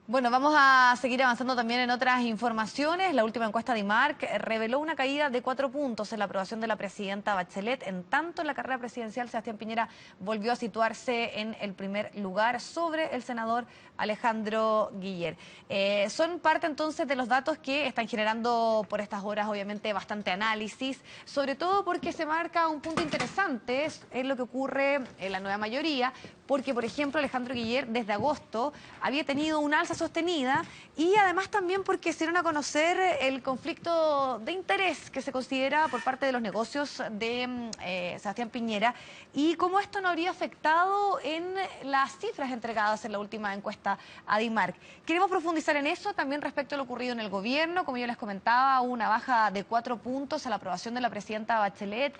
Bueno, vamos a seguir avanzando también en otras informaciones. La última encuesta de IMARC reveló una caída de 4 puntos en la aprobación de la presidenta Bachelet. En tanto, en la carrera presidencial, Sebastián Piñera volvió a situarse en el primer lugar sobre el senador Alejandro Guiller. Son parte entonces de los datos que están generando por estas horas, obviamente, bastante análisis, sobre todo porque se marca un punto interesante, es lo que ocurre en la nueva mayoría, porque, por ejemplo, Alejandro Guiller desde agosto había tenido un alza sostenida y además también porque se dieron a conocer el conflicto de interés que se considera por parte de los negocios de Sebastián Piñera y cómo esto no habría afectado en las cifras entregadas en la última encuesta a DIMARC. Queremos profundizar en eso también respecto a lo ocurrido en el gobierno. Como yo les comentaba, hubo una baja de 4 puntos a la aprobación de la presidenta Bachelet.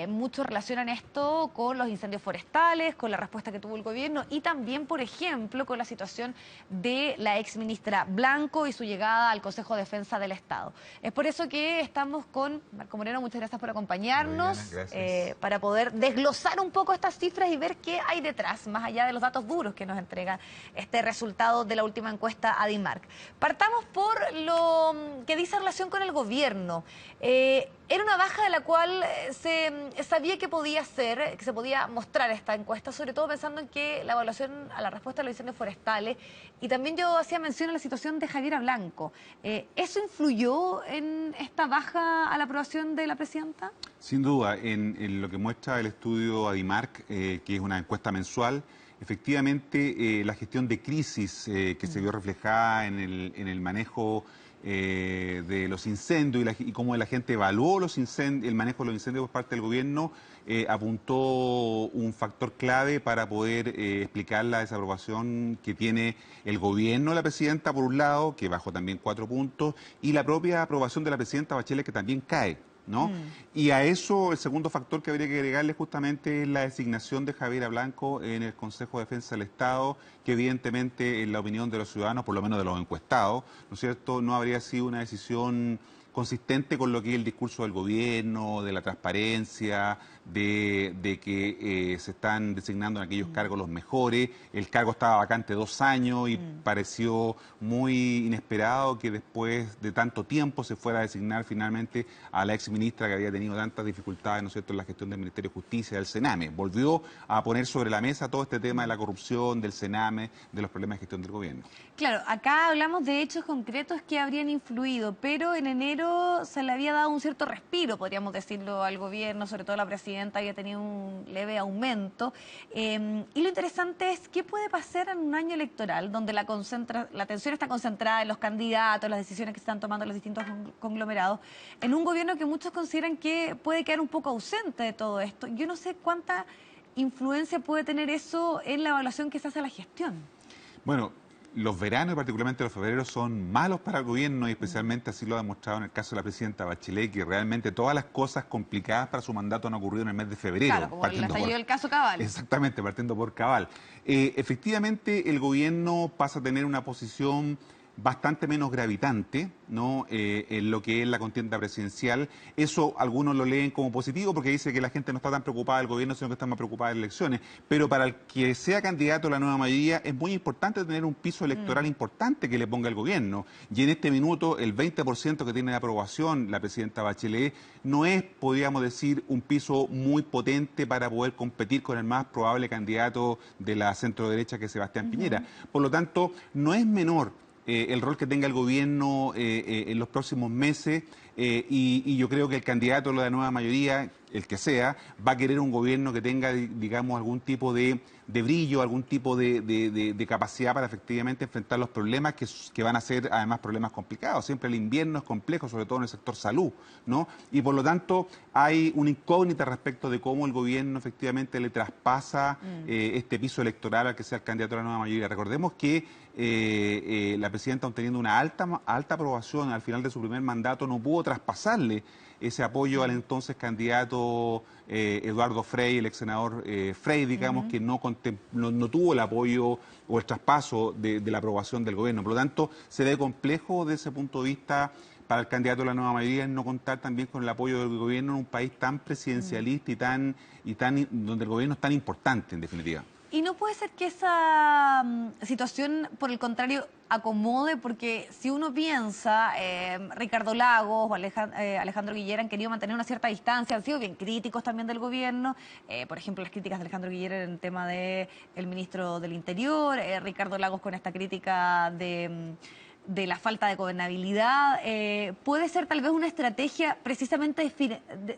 Muchos relacionan esto con los incendios forestales, con la respuesta que tuvo el gobierno y también, por ejemplo, con la situación de la exministra Blanco y su llegada al Consejo de Defensa del Estado. Es por eso que estamos con Marco Moreno. Muchas gracias por acompañarnos, para poder desglosar un poco estas cifras y ver qué hay detrás, más allá de los datos duros que nos entrega este resultado de la última encuesta a DIMARC. Partamos por lo que dice relación con el gobierno. Era una baja de la cual se sabía que podía ser, que se podía mostrar esta encuesta, sobre todo pensando en que la evaluación a la respuesta a los incendios forestales, y también yo hacía mención a la situación de Javiera Blanco. ¿Eso influyó en esta baja a la aprobación de la presidenta? Sin duda, en lo que muestra el estudio ADIMARC, que es una encuesta mensual, efectivamente la gestión de crisis que se vio reflejada en el manejo de los incendios y cómo la gente evaluó el manejo de los incendios por parte del gobierno, apuntó un factor clave para poder explicar la desaprobación que tiene el gobierno de la presidenta, por un lado, que bajó también 4 puntos, y la propia aprobación de la presidenta Bachelet, que también cae, ¿no? Y a eso el segundo factor que habría que agregarle justamente es la designación de Javiera Blanco en el Consejo de Defensa del Estado, que evidentemente en la opinión de los ciudadanos, por lo menos de los encuestados, ¿no es cierto?, no habría sido una decisión consistente con lo que es el discurso del gobierno, de la transparencia, de que se están designando en aquellos cargos los mejores. El cargo estaba vacante 2 años y pareció muy inesperado que después de tanto tiempo se fuera a designar finalmente a la exministra que había tenido tantas dificultades, ¿no es cierto?, en la gestión del Ministerio de Justicia, del Sename. Volvió a poner sobre la mesa todo este tema de la corrupción, del Sename, de los problemas de gestión del gobierno. Claro, acá hablamos de hechos concretos que habrían influido, pero en enero se le había dado un cierto respiro, podríamos decirlo, al gobierno, sobre todo la presidenta había tenido un leve aumento. Y lo interesante es qué puede pasar en un año electoral, donde la atención está concentrada en los candidatos, las decisiones que se están tomando los distintos conglomerados, en un gobierno que muchos consideran que puede quedar un poco ausente de todo esto. Yo no sé cuánta influencia puede tener eso en la evaluación que se hace a la gestión. Bueno, los veranos y particularmente los febreros son malos para el gobierno y especialmente así lo ha demostrado en el caso de la presidenta Bachelet, que realmente todas las cosas complicadas para su mandato han ocurrido en el mes de febrero. Claro, como el estallido del caso Cabal. Exactamente, partiendo por Cabal. Efectivamente, el gobierno pasa a tener una posición bastante menos gravitante, ¿no?, en lo que es la contienda presidencial. Eso algunos lo leen como positivo porque dice que la gente no está tan preocupada del gobierno, sino que está más preocupada de las elecciones. Pero para el que sea candidato a la nueva mayoría es muy importante tener un piso electoral importante que le ponga el gobierno. Y en este minuto el 20% que tiene de aprobación la presidenta Bachelet no es, podríamos decir, un piso muy potente para poder competir con el más probable candidato de la centro derecha, que es Sebastián Piñera. Por lo tanto, no es menor el rol que tenga el gobierno en los próximos meses y yo creo que el candidato de la nueva mayoría, el que sea, va a querer un gobierno que tenga, digamos, algún tipo de brillo, algún tipo de capacidad para efectivamente enfrentar los problemas que van a ser además problemas complicados. Siempre el invierno es complejo, sobre todo en el sector salud, ¿no? Y por lo tanto hay una incógnita respecto de cómo el gobierno efectivamente le traspasa este piso electoral al que sea el candidato de la nueva mayoría. Recordemos que la presidenta, obteniendo una alta aprobación al final de su primer mandato, no pudo traspasarle ese apoyo al entonces candidato Eduardo Frei, el ex senador Frei, digamos, que no tuvo el apoyo o el traspaso de la aprobación del gobierno. Por lo tanto, se ve complejo desde ese punto de vista para el candidato de la nueva mayoría no contar también con el apoyo del gobierno en un país tan presidencialista y donde el gobierno es tan importante, en definitiva. Y no puede ser que esa situación, por el contrario, acomode, porque si uno piensa, Ricardo Lagos o Alejandro Guillera han querido mantener una cierta distancia, han sido bien críticos también del gobierno. Por ejemplo, las críticas de Alejandro Guillera en el tema del ministro del Interior, Ricardo Lagos con esta crítica de la falta de gobernabilidad. ¿Puede ser tal vez una estrategia precisamente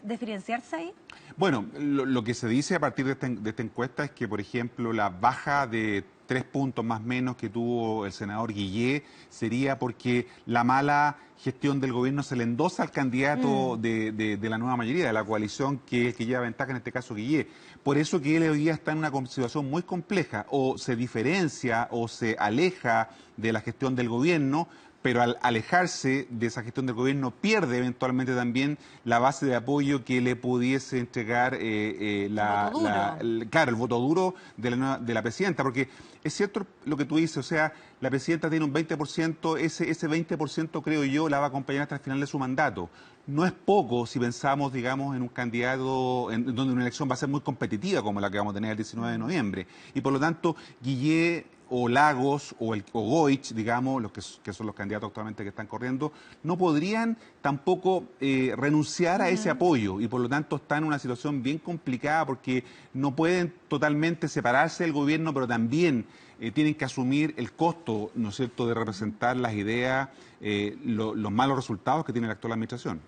diferenciarse ahí? Bueno, lo que se dice a partir de esta encuesta es que, por ejemplo, la baja de 3 puntos más o menos que tuvo el senador Guillé sería porque la mala gestión del gobierno se le endosa al candidato de la nueva mayoría, de la coalición, que es el que lleva ventaja, en este caso Guillé. Por eso que él hoy día está en una situación muy compleja, o se diferencia o se aleja de la gestión del gobierno, pero al alejarse de esa gestión del gobierno pierde eventualmente también la base de apoyo que le pudiese entregar el voto duro de la presidenta, porque es cierto lo que tú dices, o sea, la presidenta tiene un 20%, ese 20% creo yo la va a acompañar hasta el final de su mandato. No es poco si pensamos, digamos, en un candidato donde una elección va a ser muy competitiva como la que vamos a tener el 19 de noviembre. Y por lo tanto, Guillé o Lagos o Goich, digamos, que son los candidatos actualmente que están corriendo, no podrían tampoco renunciar a ese apoyo y por lo tanto están en una situación bien complicada porque no pueden totalmente separarse del gobierno, pero también tienen que asumir el costo, ¿no es cierto?, de representar las ideas, los malos resultados que tiene la actual administración.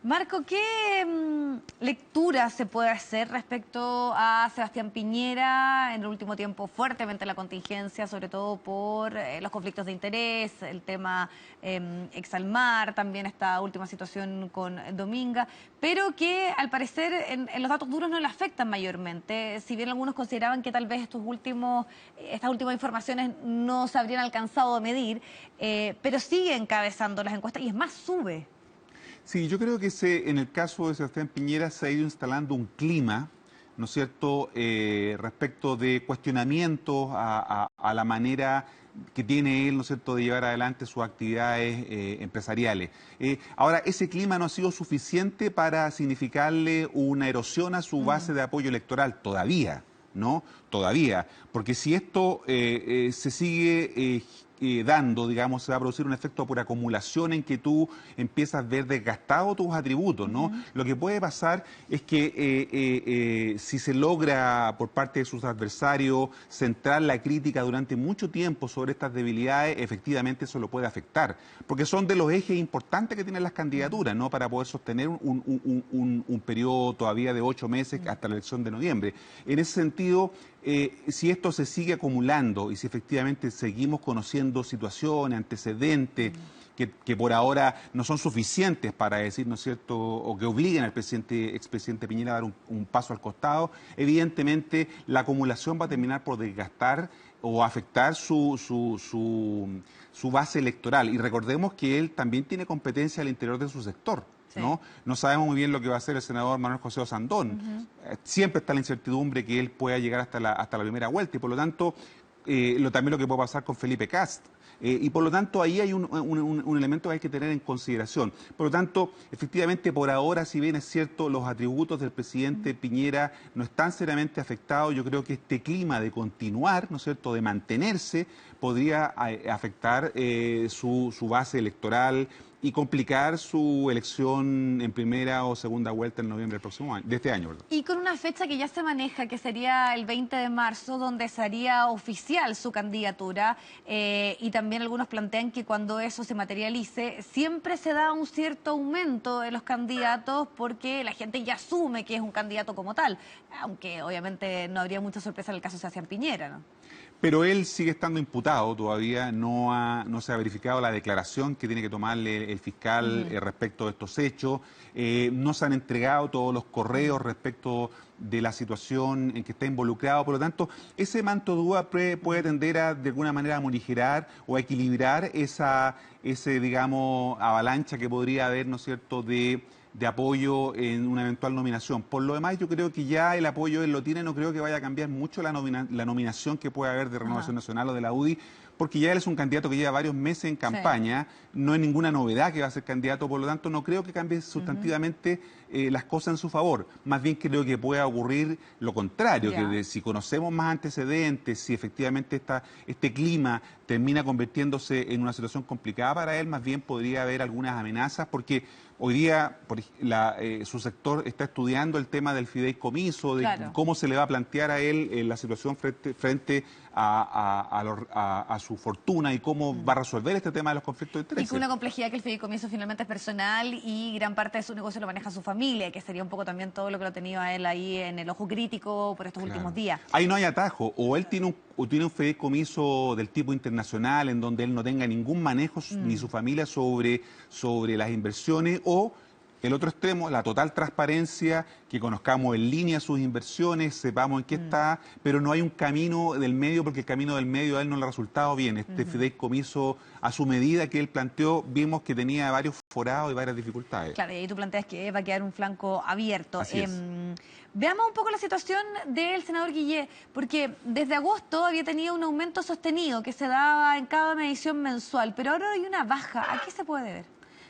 Marco, ¿qué lectura se puede hacer respecto a Sebastián Piñera en el último tiempo fuertemente la contingencia, sobre todo por los conflictos de interés, el tema Exalmar, también esta última situación con Dominga, pero que al parecer en los datos duros no le afectan mayormente, si bien algunos consideraban que tal vez estas últimas informaciones no se habrían alcanzado a medir, pero sigue encabezando las encuestas y es más, sube. Sí, yo creo que en el caso de Sebastián Piñera se ha ido instalando un clima, ¿no es cierto?, respecto de cuestionamientos a la manera que tiene él, ¿no es cierto?, de llevar adelante sus actividades empresariales. Ahora, ese clima no ha sido suficiente para significarle una erosión a su base de apoyo electoral todavía, ¿no? Todavía, porque si esto se sigue dando, digamos, se va a producir un efecto por acumulación en que tú empiezas a ver desgastados tus atributos, ¿no? Lo que puede pasar es que si se logra por parte de sus adversarios centrar la crítica durante mucho tiempo sobre estas debilidades, efectivamente eso lo puede afectar, porque son de los ejes importantes que tienen las candidaturas, ¿no?, para poder sostener un periodo todavía de 8 meses hasta la elección de noviembre. En ese sentido, si esto se sigue acumulando y si efectivamente seguimos conociendo situaciones, antecedentes que por ahora no son suficientes para decir, ¿no es cierto?, o que obliguen al expresidente Piñera a dar un paso al costado, evidentemente la acumulación va a terminar por desgastar o afectar su base electoral. Y recordemos que él también tiene competencia al interior de su sector. ¿No? No sabemos muy bien lo que va a hacer el senador Manuel José Osandón. Siempre está la incertidumbre que él pueda llegar hasta la primera vuelta y por lo tanto también lo que puede pasar con Felipe Kast. Y por lo tanto ahí hay un elemento que hay que tener en consideración. Por lo tanto, efectivamente, por ahora, si bien es cierto, los atributos del presidente Piñera no están seriamente afectados, yo creo que este clima de continuar, ¿no es cierto?, de mantenerse, podría afectar su base electoral y complicar su elección en primera o segunda vuelta en noviembre del próximo año, de este año, ¿verdad? Y con una fecha que ya se maneja, que sería el 20 de marzo, donde sería oficial su candidatura, y también algunos plantean que cuando eso se materialice, siempre se da un cierto aumento de los candidatos porque la gente ya asume que es un candidato como tal, aunque obviamente no habría mucha sorpresa en el caso de Sebastián Piñera, ¿no? Pero él sigue estando imputado todavía, no se ha verificado la declaración que tiene que tomarle el fiscal respecto de estos hechos, no se han entregado todos los correos respecto de la situación en que está involucrado, por lo tanto, ese manto de duda puede tender a, de alguna manera, a morigerar o a equilibrar ese, digamos, avalancha que podría haber, ¿no es cierto?, de apoyo en una eventual nominación. Por lo demás, yo creo que ya el apoyo él lo tiene, no creo que vaya a cambiar mucho la nominación que pueda haber de Renovación Nacional o de la UDI, porque ya él es un candidato que lleva varios meses en campaña, no es ninguna novedad que va a ser candidato, por lo tanto no creo que cambie sustantivamente las cosas en su favor. Más bien creo que puede ocurrir lo contrario, si conocemos más antecedentes, si efectivamente este clima termina convirtiéndose en una situación complicada para él, más bien podría haber algunas amenazas, porque hoy día su sector está estudiando el tema del fideicomiso, de cómo se le va a plantear a él la situación frente a su fortuna y cómo va a resolver este tema de los conflictos de intereses. Y con una complejidad que el fideicomiso finalmente es personal y gran parte de su negocio lo maneja su familia, que sería un poco también todo lo que lo ha tenido a él ahí en el ojo crítico por estos últimos días. Ahí no hay atajo, o él tiene un fideicomiso del tipo internacional en donde él no tenga ningún manejo ni su familia sobre las inversiones, o el otro extremo, la total transparencia, que conozcamos en línea sus inversiones, sepamos en qué está, pero no hay un camino del medio, porque el camino del medio a él no le ha resultado bien. Este fideicomiso, a su medida que él planteó, vimos que tenía varios forados y varias dificultades. Claro, y ahí tú planteas que va a quedar un flanco abierto. Así es. Veamos un poco la situación del senador Guillé, porque desde agosto había tenido un aumento sostenido que se daba en cada medición mensual, pero ahora hay una baja. ¿A qué se puede deber?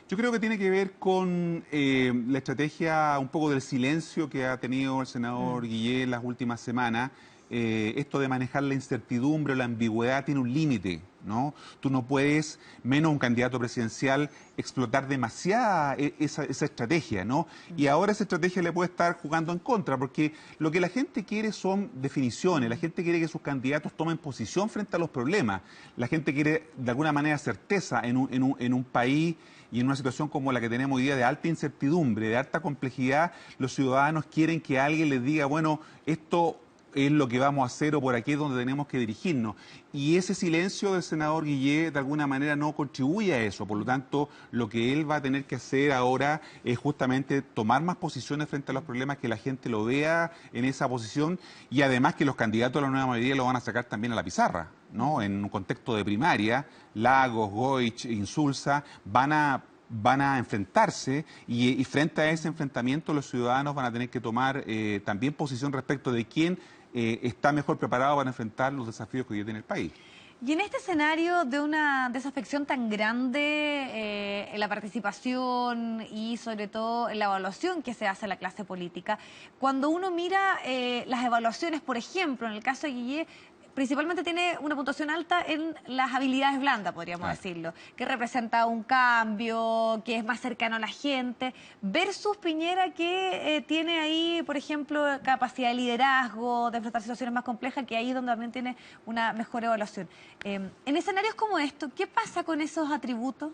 Yo creo que tiene que ver con la estrategia un poco del silencio que ha tenido el senador Guillé en las últimas semanas. Esto de manejar la incertidumbre o la ambigüedad tiene un límite, ¿no? Tú no puedes, menos un candidato presidencial, explotar demasiada esa estrategia, ¿no? Y ahora esa estrategia le puede estar jugando en contra, porque lo que la gente quiere son definiciones, la gente quiere que sus candidatos tomen posición frente a los problemas, la gente quiere de alguna manera certeza en un país y en una situación como la que tenemos hoy día de alta incertidumbre, de alta complejidad. Los ciudadanos quieren que alguien les diga, bueno, esto es lo que vamos a hacer o por aquí es donde tenemos que dirigirnos. Y ese silencio del senador Guillé de alguna manera no contribuye a eso. Por lo tanto, lo que él va a tener que hacer ahora es justamente tomar más posiciones frente a los problemas, que la gente lo vea en esa posición y además que los candidatos de la nueva mayoría lo van a sacar también a la pizarra, ¿no? En un contexto de primaria, Lagos, Goich, Insulza van a enfrentarse y frente a ese enfrentamiento los ciudadanos van a tener que tomar también posición respecto de quién está mejor preparado para enfrentar los desafíos que hoy tiene el país. Y en este escenario de una desafección tan grande en la participación y sobre todo en la evaluación que se hace a la clase política, cuando uno mira las evaluaciones, por ejemplo, en el caso de Guillé, principalmente tiene una puntuación alta en las habilidades blandas, podríamos decirlo, que representa un cambio, que es más cercano a la gente, versus Piñera, que tiene ahí, por ejemplo, capacidad de liderazgo, de enfrentar situaciones más complejas, que ahí es donde también tiene una mejor evaluación. En escenarios como estos, ¿qué pasa con esos atributos?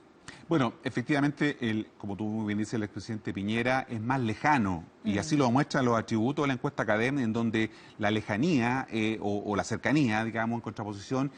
Bueno, efectivamente, como tú muy bien dices, el expresidente Piñera es más lejano, y así lo muestran los atributos de la encuesta académica, en donde la lejanía o la cercanía, digamos, en contraposición,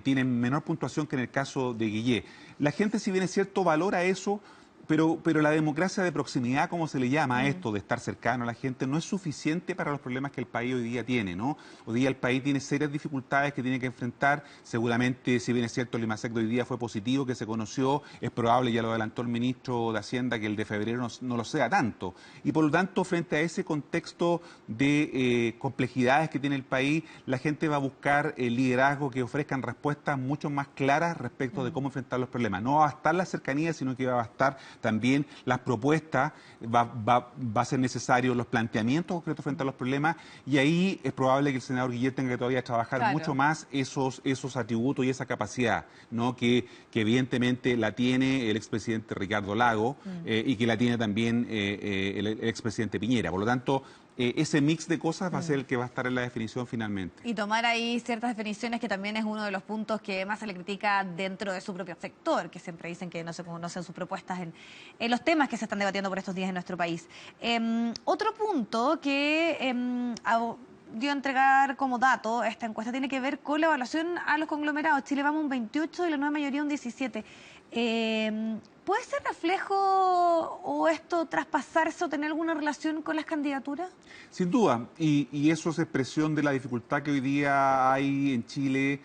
tienen menor puntuación que en el caso de Guillé. La gente, si bien es cierto, valora eso, pero la democracia de proximidad, como se le llama a esto, de estar cercano a la gente, no es suficiente para los problemas que el país hoy día tiene, ¿no? Hoy día el país tiene serias dificultades que tiene que enfrentar. Seguramente, si bien es cierto, el IMASEC de hoy día fue positivo, que se conoció, es probable, ya lo adelantó el ministro de Hacienda, que el de febrero no lo sea tanto. Y por lo tanto, frente a ese contexto de complejidades que tiene el país, la gente va a buscar liderazgo que ofrezcan respuestas mucho más claras respecto de cómo enfrentar los problemas. No va a bastar la cercanía, sino que va a bastar también las propuestas, va a ser necesario los planteamientos concretos frente a los problemas, y ahí es probable que el senador Guillé tenga que todavía trabajar mucho más esos atributos y esa capacidad, ¿no? que evidentemente la tiene el expresidente Ricardo Lagos y que la tiene también el expresidente Piñera. Por lo tanto, ese mix de cosas va a ser el que va a estar en la definición finalmente. Y tomar ahí ciertas definiciones, que también es uno de los puntos que más se le critica dentro de su propio sector, que siempre dicen que no se conocen sus propuestas en los temas que se están debatiendo por estos días en nuestro país. Otro punto que dio a entregar como dato esta encuesta tiene que ver con la evaluación a los conglomerados. Chile Vamos un 28 y la nueva mayoría un 17. ¿Puede ser reflejo o esto traspasarse o tener alguna relación con las candidaturas? Sin duda, y eso es expresión de la dificultad que hoy día hay en Chile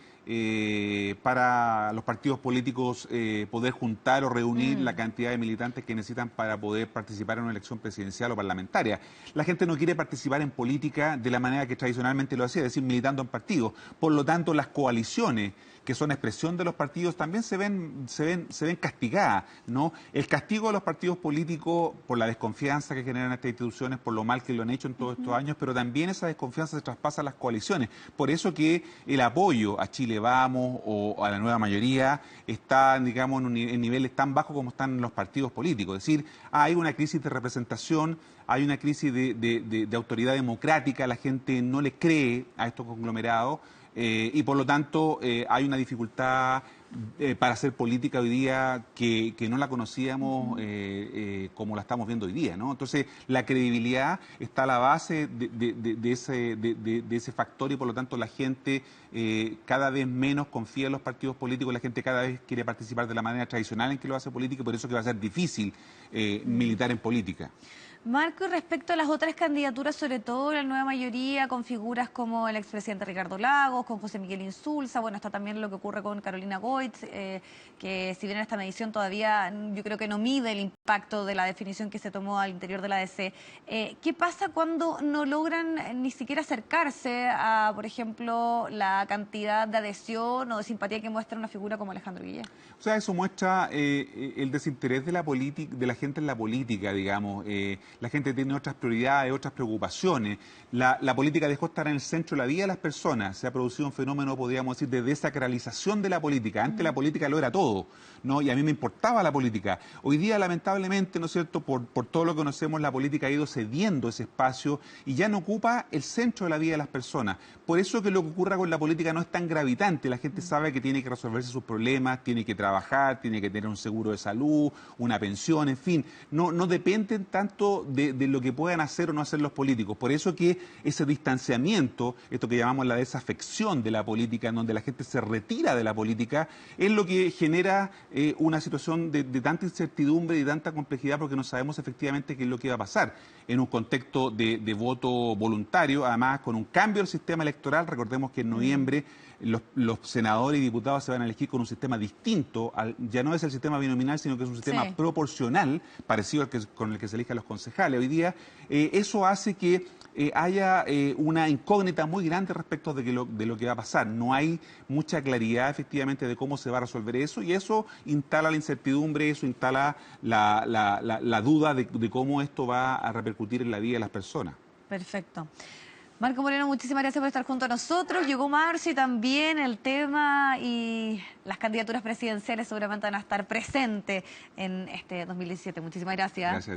para los partidos políticos poder juntar o reunir la cantidad de militantes que necesitan para poder participar en una elección presidencial o parlamentaria. La gente no quiere participar en política de la manera que tradicionalmente lo hacía, es decir, militando en partidos. Por lo tanto, las coaliciones que son expresión de los partidos, también se ven castigadas, ¿no? El castigo de los partidos políticos por la desconfianza que generan estas instituciones, por lo mal que lo han hecho en todos estos años, pero también esa desconfianza se traspasa a las coaliciones. Por eso que el apoyo a Chile Vamos o a la nueva mayoría está, digamos, en niveles tan bajos como están los partidos políticos. Es decir, hay una crisis de representación, hay una crisis de autoridad democrática, la gente no le cree a estos conglomerados y por lo tanto hay una dificultad para hacer política hoy día que no la conocíamos como la estamos viendo hoy día, ¿no? Entonces, la credibilidad está a la base de ese factor y por lo tanto la gente cada vez menos confía en los partidos políticos, la gente cada vez quiere participar de la manera tradicional en que lo hace política y por eso que va a ser difícil militar en política. Marco, y respecto a las otras candidaturas, sobre todo la nueva mayoría, con figuras como el expresidente Ricardo Lagos, con José Miguel Insulza, bueno, está también lo que ocurre con Carolina Goitz, que si bien esta medición todavía yo creo que no mide el impacto de la definición que se tomó al interior de la DC, ¿qué pasa cuando no logran ni siquiera acercarse a, por ejemplo, la cantidad de adhesión o de simpatía que muestra una figura como Alejandro Guillén? O sea, eso muestra el desinterés de la gente en la política, digamos. La gente tiene otras prioridades, otras preocupaciones. La política dejó de estar en el centro de la vida de las personas. Se ha producido un fenómeno, podríamos decir, de desacralización de la política. Antes la política lo era todo, ¿no? Y a mí me importaba la política. Hoy día, lamentablemente, ¿no es cierto?, por todo lo que conocemos, la política ha ido cediendo ese espacio y ya no ocupa el centro de la vida de las personas. Por eso que lo que ocurra con la política no es tan gravitante. La gente sabe que tiene que resolverse sus problemas, tiene que trabajar, tiene que tener un seguro de salud, una pensión, en fin. No dependen tanto de lo que puedan hacer o no hacer los políticos. Por eso que ese distanciamiento, esto que llamamos la desafección de la política, en donde la gente se retira de la política, es lo que genera una situación de tanta incertidumbre y tanta complejidad porque no sabemos efectivamente qué es lo que va a pasar en un contexto de voto voluntario, además con un cambio del sistema electoral. Recordemos que en noviembre los senadores y diputados se van a elegir con un sistema distinto, ya no es el sistema binominal, sino que es un sistema proporcional, parecido al con el que se eligen los concejales. Hoy día eso hace que haya una incógnita muy grande respecto de lo que va a pasar. No hay mucha claridad efectivamente de cómo se va a resolver eso y eso instala la incertidumbre, eso instala la duda de cómo esto va a repercutir en la vida de las personas. Perfecto. Marco Moreno, muchísimas gracias por estar junto a nosotros. Llegó marzo y también el tema y las candidaturas presidenciales seguramente van a estar presentes en este 2017. Muchísimas gracias. Gracias.